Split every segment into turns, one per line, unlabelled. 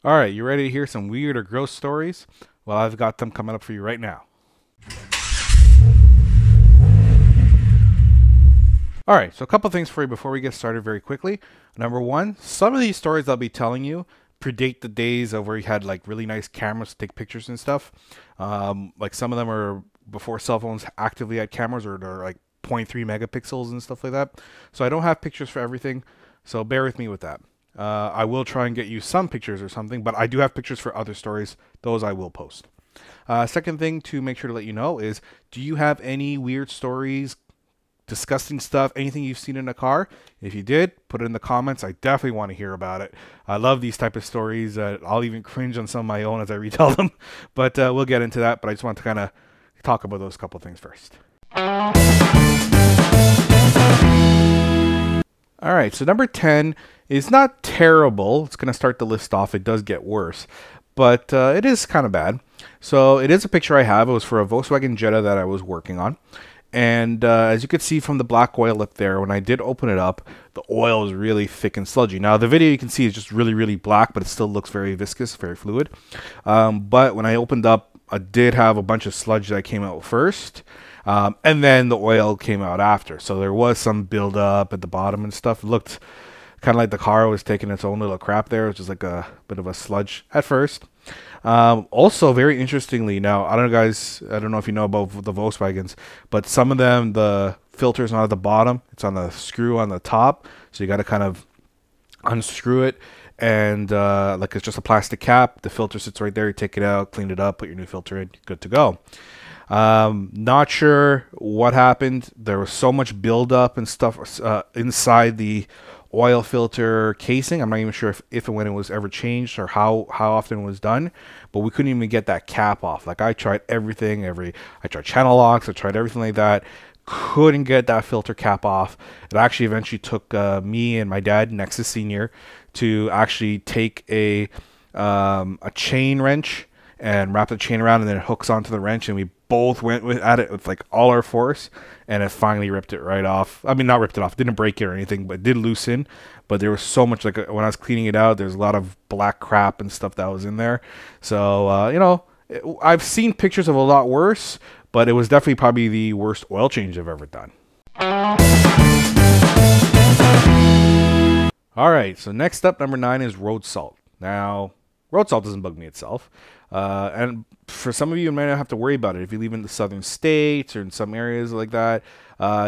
All right, you ready to hear some weird or gross stories? Well, I've got them coming up for you right now. All right, so a couple things for you before we get started very quickly. Number one, some of these stories I'll be telling you predate the days of where you had like really nice cameras to take pictures and stuff. Like some of them are before cell phones actively had cameras, or they're like 0.3 megapixels and stuff like that. So I don't have pictures for everything, so bear with me with that. I will try and get you some pictures or something, but I do have pictures for other stories. Those I will post. Second thing to make sure to let you know is, do you have any weird stories, disgusting stuff, anything you've seen in a car? If you did, put it in the comments. I definitely want to hear about it. I love these type of stories. I'll even cringe on some of my own as I retell them, but we'll get into that. But I just want to kind of talk about those couple things first. All right, so number 10 is not terrible. It's going to start the list off. It does get worse, but it is kind of bad. So it is a picture I have. It was for a Volkswagen Jetta that I was working on. And as you could see from the black oil up there, when I did open it up, the oil is really thick and sludgy. Now, the video you can see is just really, really black, but it still looks very viscous, very fluid. But when I opened up, I did have a bunch of sludge that came out first. And then the oil came out after. So there was some buildup at the bottom and stuff. It looked kind of like the car was taking its own little crap there. It was just like a bit of a sludge at first. Also, very interestingly, now, I don't know, guys, I don't know if you know about the Volkswagens, but some of them, the filter's not at the bottom. It's on the screw on the top. So you got to kind of unscrew it. And like it's just a plastic cap. The filter sits right there. You take it out, clean it up, put your new filter in, good to go. Not sure what happened. There was so much buildup and stuff inside the oil filter casing. I'm not even sure if and when it was ever changed or how often it was done, but we couldn't even get that cap off. Like I tried everything, I tried channel locks, I tried everything like that. Couldn't get that filter cap off. It actually eventually took me and my dad, Nexus Senior, to actually take a chain wrench and wrap the chain around, and then it hooks onto the wrench, and we both went at it with like all our force, and it finally ripped it right off. I mean, not ripped it off, didn't break it or anything, but it did loosen. But there was so much, like when I was cleaning it out, there's a lot of black crap and stuff that was in there. So you know, I've seen pictures of a lot worse, but it was definitely probably the worst oil change I've ever done. All right, so next up, number 9 is road salt. Now, road salt doesn't bug me itself. And for some of you might not have to worry about it. If you live in the southern states or in some areas like that,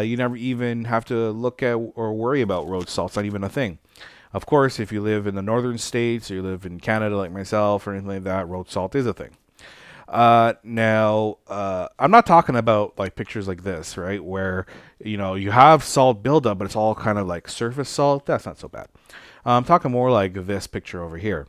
you never even have to look at or worry about road salt. It's not even a thing. Of course, if you live in the northern states or you live in Canada like myself or anything like that, road salt is a thing. Now, I'm not talking about like pictures like this, right? Where, you know, you have salt buildup, but it's all kind of like surface salt. That's not so bad. I'm talking more like this picture over here.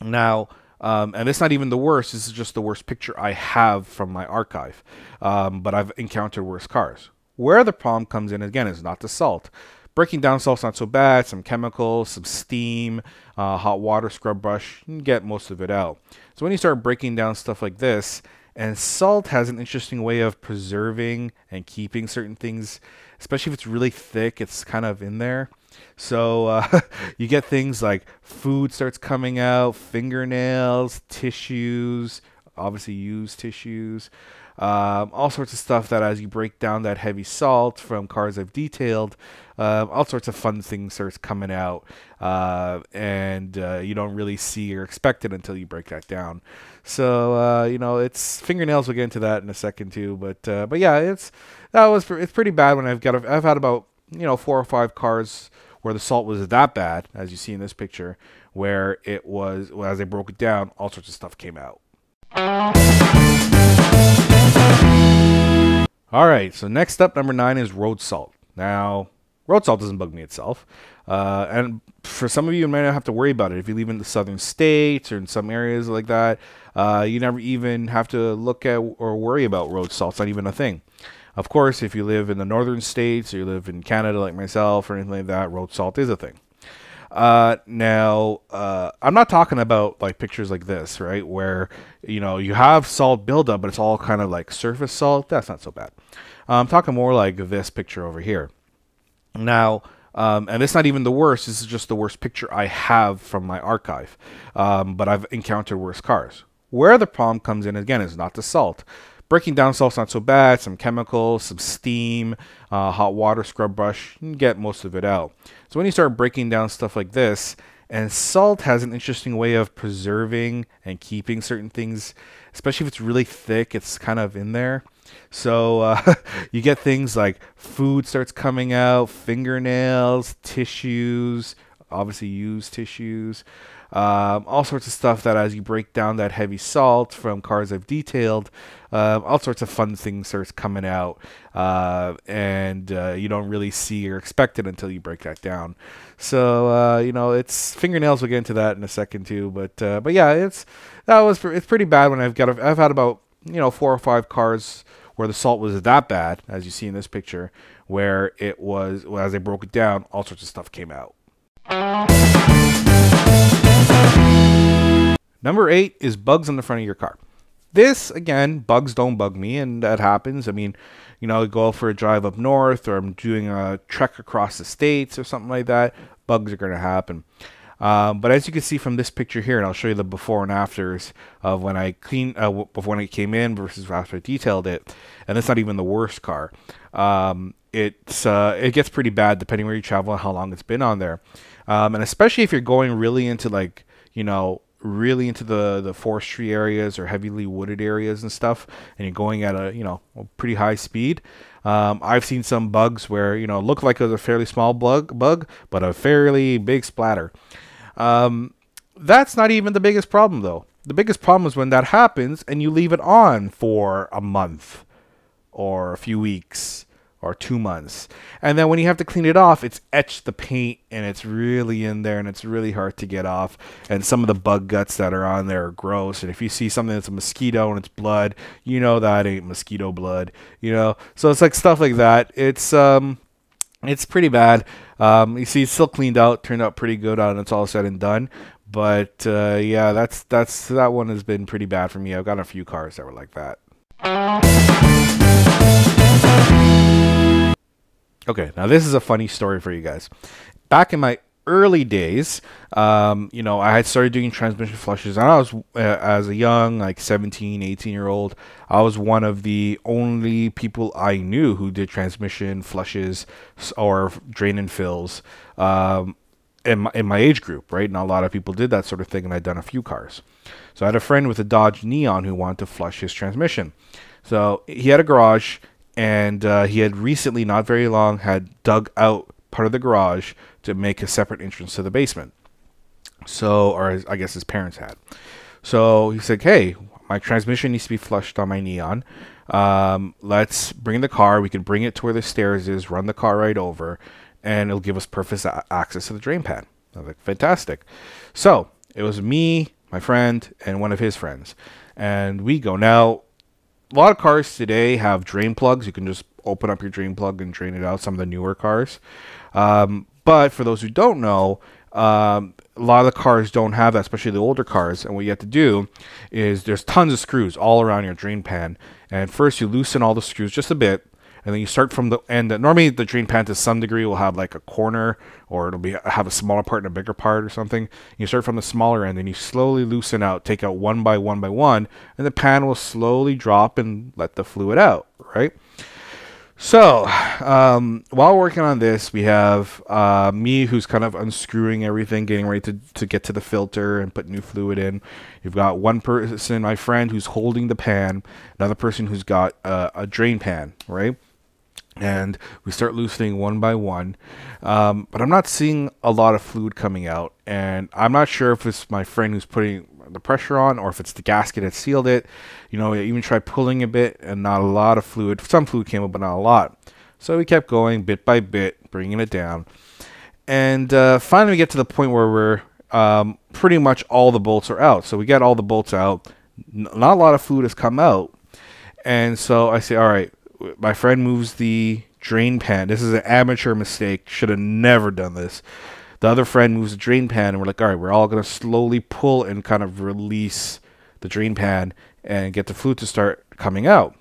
Now, and it's not even the worst. This is just the worst picture I have from my archive. But I've encountered worse cars. Where the problem comes in, again, is not the salt. Breaking down salt's not so bad. Some chemicals, some steam, hot water, scrub brush, you can get most of it out. So when you start breaking down stuff like this, and salt has an interesting way of preserving and keeping certain things, especially if it's really thick, it's kind of in there. So you get things like food starts coming out, fingernails, tissues, obviously used tissues, all sorts of stuff that as you break down that heavy salt from cars I've detailed, all sorts of fun things starts coming out, and you don't really see or expect it until you break that down. So you know, it's fingernails. We'll get into that in a second too, but yeah, it's pretty bad. When I've had about 4 or 5 cars where the salt was that bad, as you see in this picture, where it was, as I broke it down, all sorts of stuff came out. All right, so next up, number 9 is road salt. Now, road salt doesn't bug me itself. And for some of you might not have to worry about it. If you live in the southern states or in some areas like that, you never even have to look at or worry about road salt. It's not even a thing. Of course, if you live in the northern states or you live in Canada like myself or anything like that, road salt is a thing. Now, I'm not talking about like pictures like this, right? Where, you know, you have salt buildup, but it's all kind of like surface salt. That's not so bad. I'm talking more like this picture over here. Now, And it's not even the worst. This is just the worst picture I have from my archive. But I've encountered worse cars. Where the problem comes in, again, is not the salt. Breaking down salt's not so bad. Some chemicals, some steam, hot water, scrub brush, you can get most of it out. So when you start breaking down stuff like this, and salt has an interesting way of preserving and keeping certain things, especially if it's really thick, it's kind of in there. So you get things like food starts coming out, fingernails, tissues, obviously used tissues, all sorts of stuff that as you break down that heavy salt from cars I've detailed, all sorts of fun things starts coming out, and you don't really see or expect it until you break that down. So you know, it's fingernails. We'll get into that in a second too. But yeah, it's pretty bad when I've had about 4 or 5 cars where the salt was that bad, as you see in this picture, where it was, as I broke it down, all sorts of stuff came out. Number 8 is bugs on the front of your car. This, again, bugs don't bug me, and that happens. I mean, I go for a drive up north, or I'm doing a trek across the states or something like that. Bugs are going to happen. But as you can see from this picture here, and I'll show you the before and afters of when I when it came in versus after I detailed it, and it's not even the worst car. It gets pretty bad depending where you travel and how long it's been on there, and especially if you're going really into really into the forestry areas or heavily wooded areas and stuff, and you're going at a pretty high speed. I've seen some bugs where look like it was a fairly small bug, but a fairly big splatter. That's not even the biggest problem though. The biggest problem is when that happens and you leave it on for a month or a few weeks or 2 months, and then when you have to clean it off, it's etched the paint and it's really in there and it's really hard to get off, and some of the bug guts that are on there are gross, and if you see something that's a mosquito and it's blood, that ain't mosquito blood, so it's like stuff like that. It's pretty bad. You see it's still cleaned out, turned out pretty good on it's all said and done, but yeah, that one has been pretty bad for me. I've got a few cars that were like that. Okay, now this is a funny story for you guys. Back in my early days, I had started doing transmission flushes, and I was, as a young, 17, 18-year-old, I was one of the only people I knew who did transmission flushes or drain and fills in my age group, right? And a lot of people did that sort of thing, and I'd done a few cars. So I had a friend with a Dodge Neon who wanted to flush his transmission. So he had a garage, and he had recently, not very long, had dug out part of the garage to make a separate entrance to the basement. So, or I guess his parents had. So he said, hey, my transmission needs to be flushed on my Neon. Let's bring the car. We can bring it to where the stairs is, run the car right over, and it'll give us perfect access to the drain pan. I was like, fantastic. So it was me, my friend, and one of his friends. And we go. Now, a lot of cars today have drain plugs. You can just open up your drain plug and drain it out, some of the newer cars. But for those who don't know, a lot of the cars don't have that, especially the older cars. And what you have to do is there's tons of screws all around your drain pan. And first you loosen all the screws just a bit, and then you start from the end. Normally the drain pan to some degree will have like a corner, or have a smaller part and a bigger part or something. You start from the smaller end, and you slowly loosen out, take out one by one, and the pan will slowly drop and let the fluid out, right? So while working on this, we have me, who's kind of unscrewing everything, getting ready to get to the filter and put new fluid in. You've got one person, my friend, who's holding the pan, another person who's got a drain pan, right? And we start loosening one by one, but I'm not seeing a lot of fluid coming out, and I'm not sure if it's my friend who's putting the pressure on, or if it's the gasket that sealed it. I even tried pulling a bit, and not a lot of fluid. Some fluid came up, but not a lot. So we kept going bit by bit, bringing it down, and finally we get to the point where we're pretty much all the bolts are out. So we get all the bolts out. Not a lot of fluid has come out, and so I say, all right. My friend moves the drain pan. This is an amateur mistake. Should have never done this. The other friend moves the drain pan, and we're like, all right, we're all going to slowly pull and kind of release the drain pan and get the fluid to start coming out.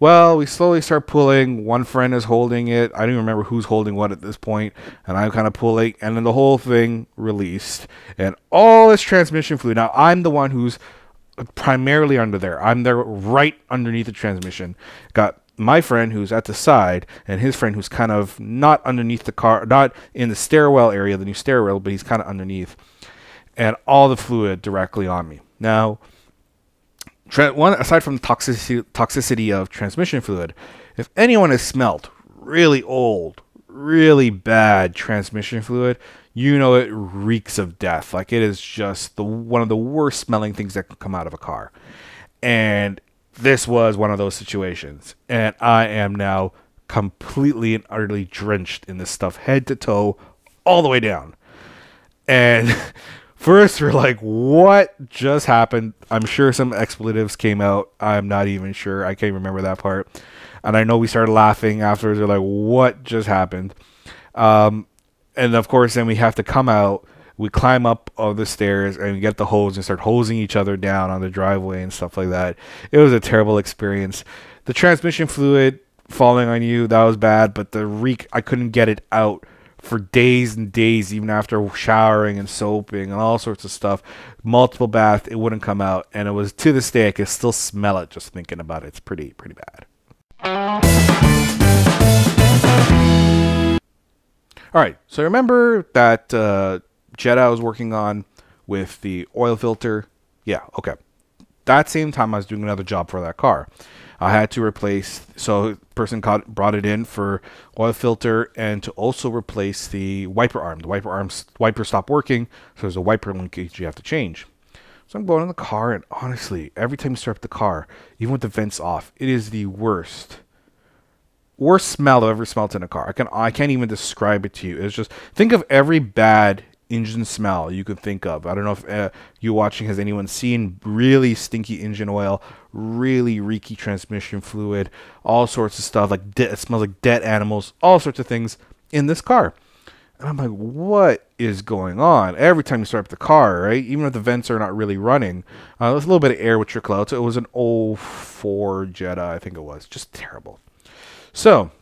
Well, we slowly start pulling. One friend is holding it. I don't even remember who's holding what at this point. And I'm kind of pulling. And then the whole thing released. And all this transmission fluid. Now, I'm the one who's primarily under there. I'm there right underneath the transmission. Got my friend who's at the side. And his friend who's kind of not underneath the car. Not in the stairwell area, the new stairwell. But he's kind of underneath. And all the fluid directly on me. Now, aside from the toxicity of transmission fluid, if anyone has smelt really old, really bad transmission fluid, you know it reeks of death. Like, it is just one of the worst smelling things that can come out of a car. And this was one of those situations. And I am now completely and utterly drenched in this stuff, head to toe, all the way down. And first, we're like, what just happened? I'm sure some expletives came out. I'm not even sure. I can't remember that part. And I know we started laughing afterwards. We're like, what just happened? And of course, then we have to come out. We climb up all the stairs and we get the hose and start hosing each other down on the driveway and stuff like that. It was a terrible experience. The transmission fluid falling on you, that was bad. But the reek, I couldn't get it out for days and days, even after showering and soaping and all sorts of stuff. Multiple baths, it wouldn't come out. And it was, to this day, I can still smell it just thinking about it. It's pretty bad. All right, so remember that Jetta I was working on with the oil filter? Yeah, okay. That same time I was doing another job for that car. I had to replace, so a person brought it in for oil filter and to also replace the wiper arm. The wiper stopped working, so there's a wiper linkage you have to change. So I'm going in the car, and honestly, every time you start up the car, even with the vents off, it is the worst smell I've ever smelled in a car. I can't even describe it to you. It's just, think of every bad engine smell you could think of. I don't know if you watching, has anyone seen really stinky engine oil, really reeky transmission fluid, all sorts of stuff, like it smells like dead animals, all sorts of things in this car. And I'm like, what is going on? Every time you start up the car, right? Even if the vents are not really running, there's a little bit of air would trickle out. So it was an 04 Jetta, I think it was. Just terrible. So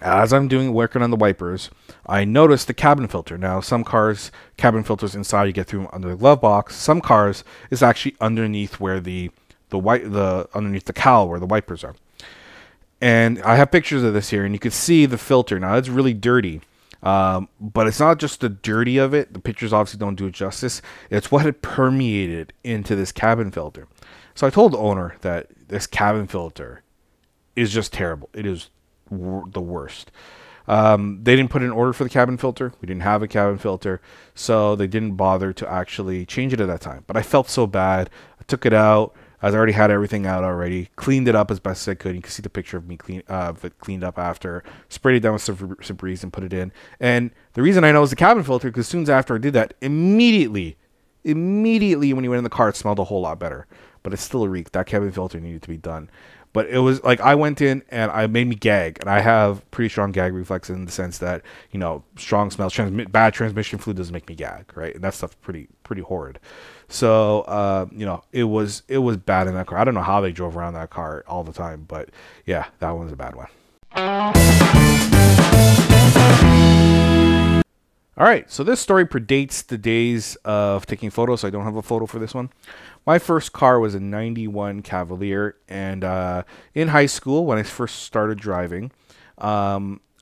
as I'm working on the wipers, I noticed the cabin filter. Now, some cars, cabin filters inside, you get through them under the glove box. Some cars, it's actually underneath where underneath the cowl where the wipers are. And I have pictures of this here, and you can see the filter. Now, it's really dirty, but it's not just the dirty of it. The pictures obviously don't do it justice. It's what had permeated into this cabin filter. So I told the owner that this cabin filter is just terrible. It is the worst. They didn't put an order for the cabin filter. We didn't have a cabin filter, so they didn't bother to actually change it at that time. But I felt so bad. I took it out. I already had everything out already. Cleaned it up as best as I could. You can see the picture of me cleaned up after. Sprayed it down with Febreze and put it in. And the reason I know is the cabin filter, because as soon as after I did that, immediately when you went in the car, it smelled a whole lot better. But it's still a reek. That cabin filter needed to be done. But it was like, I went in and I made me gag. And I have pretty strong gag reflexes in the sense that, you know, strong smells, bad transmission fluid doesn't make me gag, right? And that stuff's pretty horrid. So, you know, it was bad in that car. I don't know how they drove around that car all the time. But yeah, that one was a bad one. All right, so this story predates the days of taking photos, so I don't have a photo for this one. My first car was a 91 Cavalier, and in high school, when I first started driving, we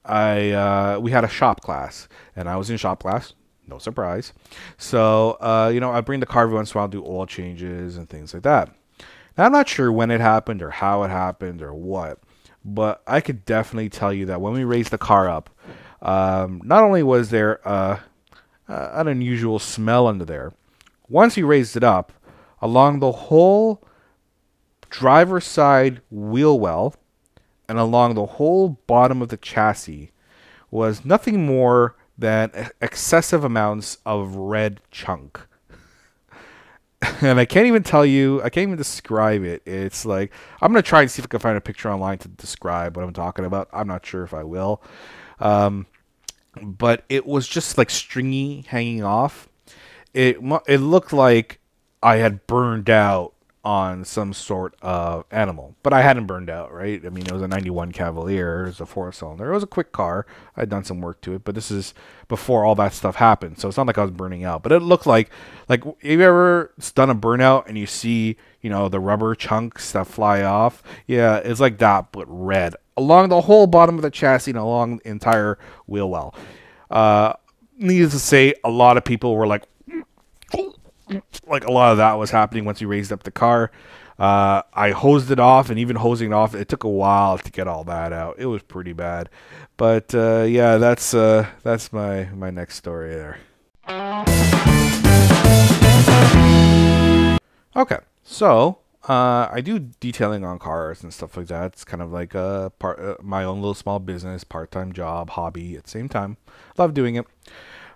had a shop class, and I was in shop class, no surprise. So, you know, I bring the car every once in a while, do oil changes and things like that. Now, I'm not sure when it happened or how it happened or what, but I could definitely tell you that when we raised the car up, not only was there an unusual smell under there, once we raised it up, along the whole driver's side wheel well and along the whole bottom of the chassis was nothing more than excessive amounts of red chunk. And I can't even tell you, I can't even describe it. It's like, I'm going to try and see if I can find a picture online to describe what I'm talking about. I'm not sure if I will. But it was just like stringy hanging off. It looked like I had burned out on some sort of animal. But I hadn't burned out, right? I mean, it was a 91 Cavalier. It was a 4-cylinder. It was a quick car. I'd done some work to it, but this is before all that stuff happened. So it's not like I was burning out. But it looked like have you ever done a burnout and you see, you know, the rubber chunks that fly off? Yeah, it's like that, but red. Along the whole bottom of the chassis and along the entire wheel well. Needless to say, a lot of people were like a lot of that was happening once we raised up the car. I hosed it off, and even hosing it off, it took a while to get all that out. It was pretty bad. But yeah, that's my next story there. Okay, so I do detailing on cars and stuff like that. It's kind of like my own little small business, part-time job, hobby at the same time. Love doing it.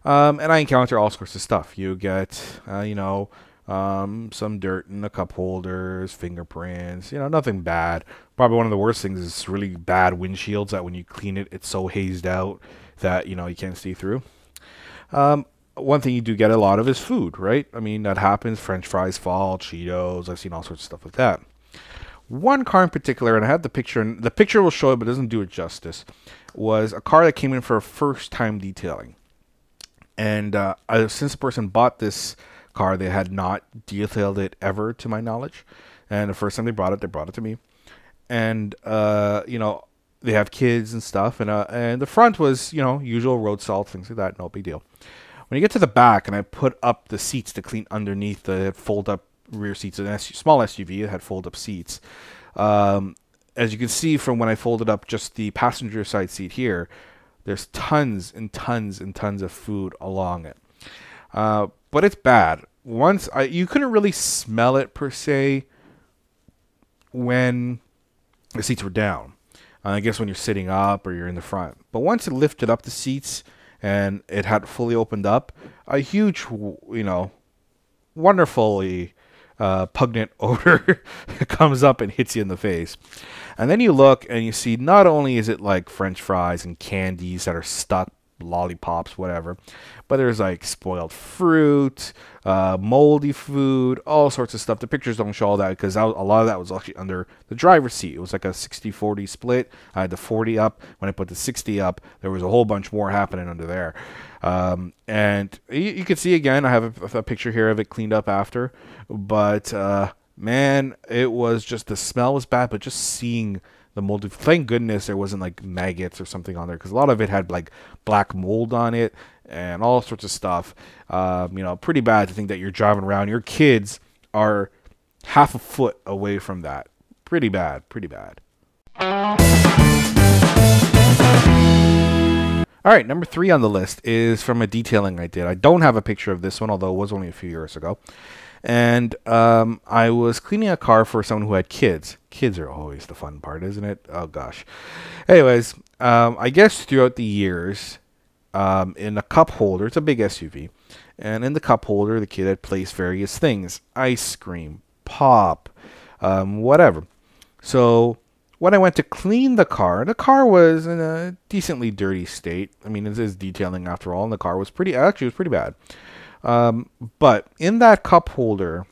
And I encounter all sorts of stuff. You get, you know, some dirt in the cup holders, fingerprints, you know, nothing bad. Probably one of the worst things is really bad windshields that when you clean it, it's so hazed out that, you know, you can't see through. One thing you do get a lot of is food, right? I mean, that happens. French fries fall, Cheetos. I've seen all sorts of stuff like that. One car in particular, and I have the picture, and the picture will show it, but it doesn't do it justice, was a car that came in for a first-time detailing. And since the person bought this car, they had not detailed it ever, to my knowledge. And the first time they brought it to me. And, you know, they have kids and stuff. And the front was, you know, usual road salt, things like that. No big deal. When you get to the back, and I put up the seats to clean underneath the fold-up rear seats, a small SUV that had fold-up seats. As you can see from when I folded up just the passenger side seat here, there's tons and tons and tons of food along it. But it's bad. You couldn't really smell it per se when the seats were down. I guess when you're sitting up or you're in the front. But once it lifted up the seats and it had fully opened up, a huge, you know, wonderfully pungent odor comes up and hits you in the face. And then you look and you see not only is it like French fries and candies that are stuck, lollipops, whatever, but there's like spoiled fruit, moldy food, all sorts of stuff. The pictures don't show all that because a lot of that was actually under the driver's seat. It was like a 60-40 split. I had the 40 up. When I put the 60 up, there was a whole bunch more happening under there. And you can see again, I have a picture here of it cleaned up after, but man, it was just, the smell was bad, but just seeing the mold, thank goodness there wasn't like maggots or something on there, because a lot of it had like black mold on it and all sorts of stuff. You know, pretty bad to think that you're driving around, your kids are half a foot away from that. Pretty bad, pretty bad. All right, number 3 on the list is from a detailing I did. I don't have a picture of this one, although it was only a few years ago. And I was cleaning a car for someone who had kids. Kids are always the fun part, isn't it? Oh, gosh. Anyways, I guess throughout the years, in the cup holder, it's a big SUV, and in the cup holder, the kid had placed various things. Ice cream, pop, whatever. So when I went to clean the car was in a decently dirty state. I mean, it is detailing after all, and the car was pretty bad. But in that cup holder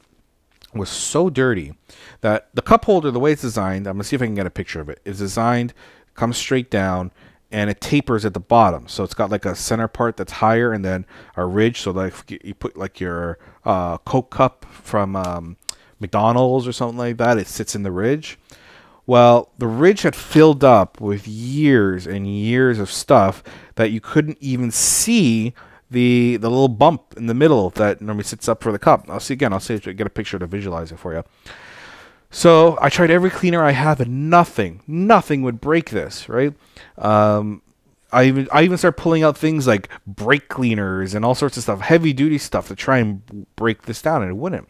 was so dirty that the cup holder, the way it's designed, I'm going to see if I can get a picture of it, is designed, comes straight down, and it tapers at the bottom. So it's got like a center part that's higher and then a ridge. So like you put like your Coke cup from McDonald's or something like that, it sits in the ridge. Well, the ridge had filled up with years and years of stuff that you couldn't even see the little bump in the middle that normally sits up for the cup. I'll see if I get a picture to visualize it for you. So I tried every cleaner I have, and nothing would break this, right? I even started pulling out things like brake cleaners and all sorts of stuff, heavy duty stuff, to try and break this down, and it wouldn't.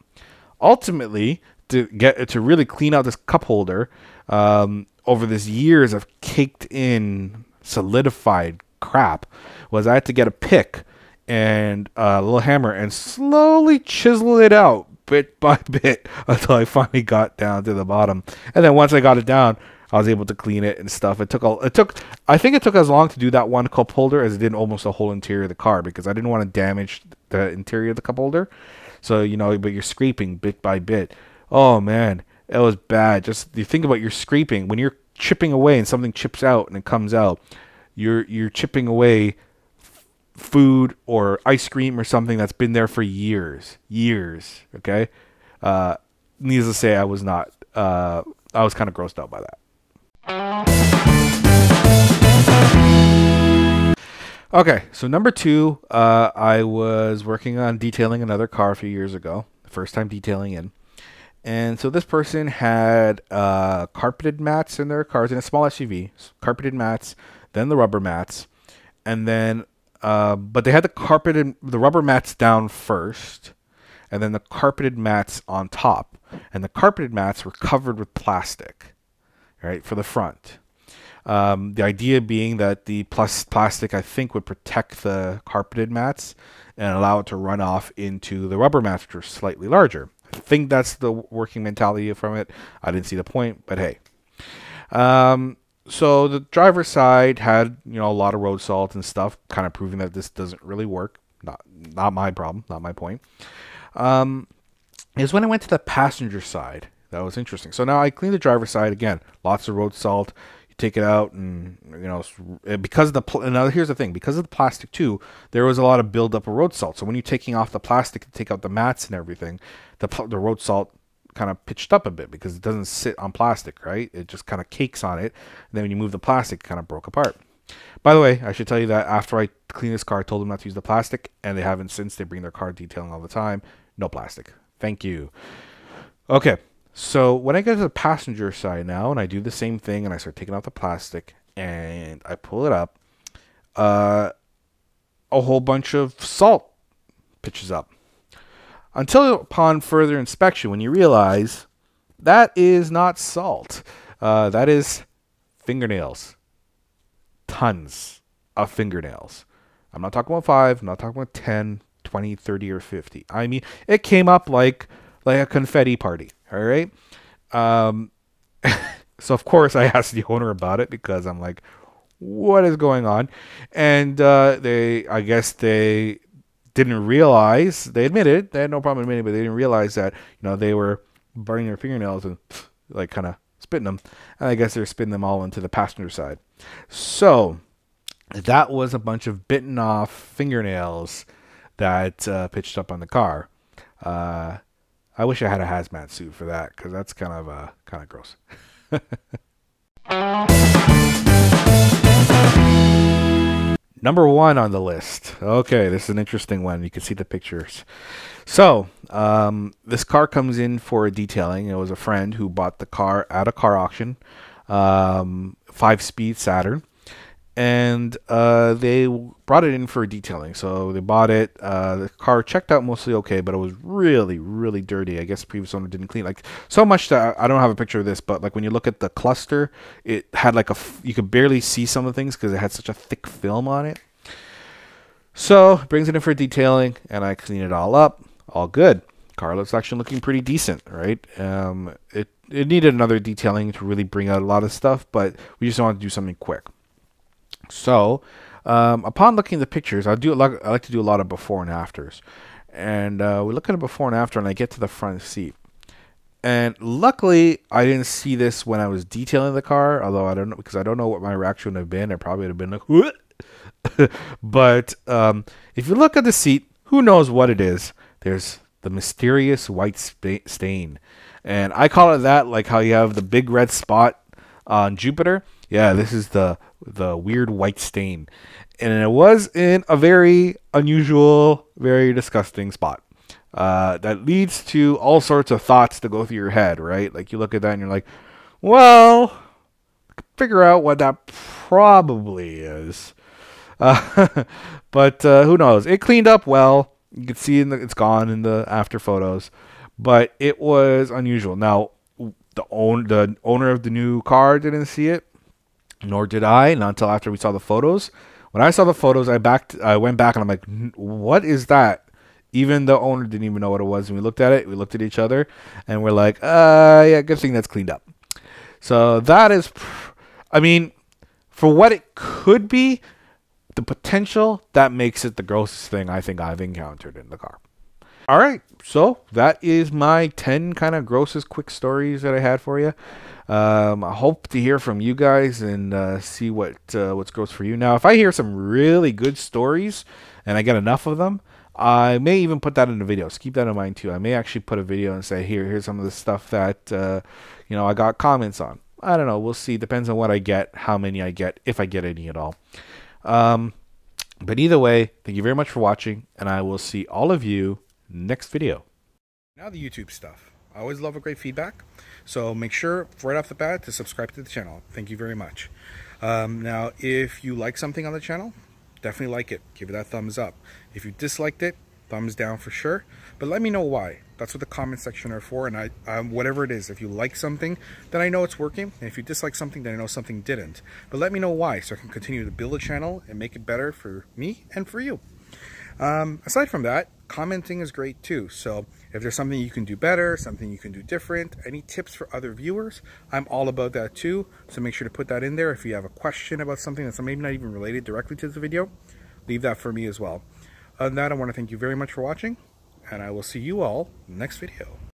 Ultimately, to really clean out this cup holder, over this years of caked in solidified crap, was I had to get a pick and a little hammer and slowly chisel it out bit by bit until I finally got down to the bottom. And then once I got it down, I was able to clean it and stuff. I think it took as long to do that one cup holder as it did almost the whole interior of the car, because I didn't want to damage the interior of the cup holder. So, you know, but you're scraping bit by bit. Oh man, it was bad. Just you think about you're scraping when you're chipping away and something chips out and it comes out. You're chipping away food or ice cream or something that's been there for years. Okay, uh, needless to say, I was not. I was kind of grossed out by that. Okay, so number two, I was working on detailing another car a few years ago. First time detailing in. And so this person had carpeted mats in their cars in a small SUV. Carpeted mats, then the rubber mats, and then but they had the rubber mats down first, and then the carpeted mats on top. And the carpeted mats were covered with plastic, right, for the front. The idea being that the plastic, I think, would protect the carpeted mats and allow it to run off into the rubber mats, which are slightly larger. I think that's the working mentality from it. I didn't see the point, but hey. So the driver's side had, a lot of road salt and stuff, kind of proving that this doesn't really work. Not my problem, not my point. Is when I went to the passenger side. That was interesting. So now I cleaned the driver's side again. Lots of road salt. You take it out, and because of the now here's the thing. Because of the plastic too, there was a lot of buildup of road salt. So when you're taking off the plastic to take out the mats and everything, the road salt kind of pitched up a bit because it doesn't sit on plastic, right? It just kind of cakes on it. And then when you move the plastic, it kind of broke apart. By the way, I should tell you that after I cleaned this car, I told them not to use the plastic, and they haven't since. They bring their car detailing all the time. No plastic. Thank you. Okay, so when I get to the passenger side now, and I do the same thing, and I start taking out the plastic, and I pull it up, a whole bunch of salt pitches up. Until upon further inspection, when you realize that is not salt. That is fingernails. Tons of fingernails. I'm not talking about 5. I'm not talking about 10, 20, 30, or 50. I mean, it came up like a confetti party. All right. So of course I asked the owner about it because I'm like, what is going on? And I guess they didn't realize. They admitted they had no problem admitting, but they didn't realize that they were burning their fingernails and like kind of spitting them. And I guess they're spitting them all into the passenger side. So that was a bunch of bitten off fingernails that pitched up on the car. I wish I had a hazmat suit for that because that's kind of gross. Number 1 on the list. Okay, this is an interesting one. You can see the pictures. So this car comes in for a detailing. It was a friend who bought the car at a car auction, 5-speed Saturn. And they brought it in for a detailing. So they bought it. The car checked out mostly okay, but it was really, really dirty. I guess the previous owner didn't clean. Like, so much that I don't have a picture of this, but like when you look at the cluster, it had like you could barely see some of the things because it had such a thick film on it. So brings it in for detailing, and I clean it all up. All good. Car looks actually looking pretty decent, right? It needed another detailing to really bring out a lot of stuff, but we just wanted to do something quick. So, upon looking at the pictures, I like to do a lot of before and afters. And we look at a before and after, and I get to the front seat. And luckily, I didn't see this when I was detailing the car, although I don't know, because I don't know what my reaction would have been. I probably would have been like, what? But if you look at the seat, who knows what it is? There's the mysterious white stain. And I call it that, like how you have the big red spot on Jupiter. Yeah, this is the weird white stain. And it was in a very unusual, very disgusting spot. That leads to all sorts of thoughts to go through your head, right? Like you look at that and you're like, well, figure out what that probably is. But who knows? It cleaned up well. You can see it's gone in the after photos. But it was unusual. Now, the owner of the new car didn't see it. Nor did I, not until after we saw the photos. When I saw the photos, I went back and I'm like, what is that? Even the owner didn't even know what it was. And we looked at it, we looked at each other, and we're like, yeah, good thing that's cleaned up. So that is, I mean, for what it could be, the potential, that makes it the grossest thing I think I've encountered in the car. All right, so that is my 10 kind of grossest quick stories that I had for you. I hope to hear from you guys and see what's gross for you. Now, if I hear some really good stories and I get enough of them, I may even put that in a video. So keep that in mind too. I may actually put a video and say, here's some of the stuff that I got comments on. I don't know. We'll see. Depends on what I get, how many I get, if I get any at all. But either way, thank you very much for watching, and I will see all of you next video. Now the YouTube stuff. I always love a great feedback, so make sure right off the bat to subscribe to the channel. Thank you very much. Now, if you like something on the channel, definitely like it. Give it that thumbs up. If you disliked it, thumbs down for sure. But let me know why. That's what the comment section are for. And whatever it is, if you like something, then I know it's working. And if you dislike something, then I know something didn't. But let me know why, so I can continue to build a channel and make it better for me and for you. Aside from that, commenting is great too. So if there's something you can do better, something you can do different, any tips for other viewers, I'm all about that too. So make sure to put that in there. If you have a question about something that's maybe not even related directly to the video, leave that for me as well. Other than that, I want to thank you very much for watching, and I will see you all next video.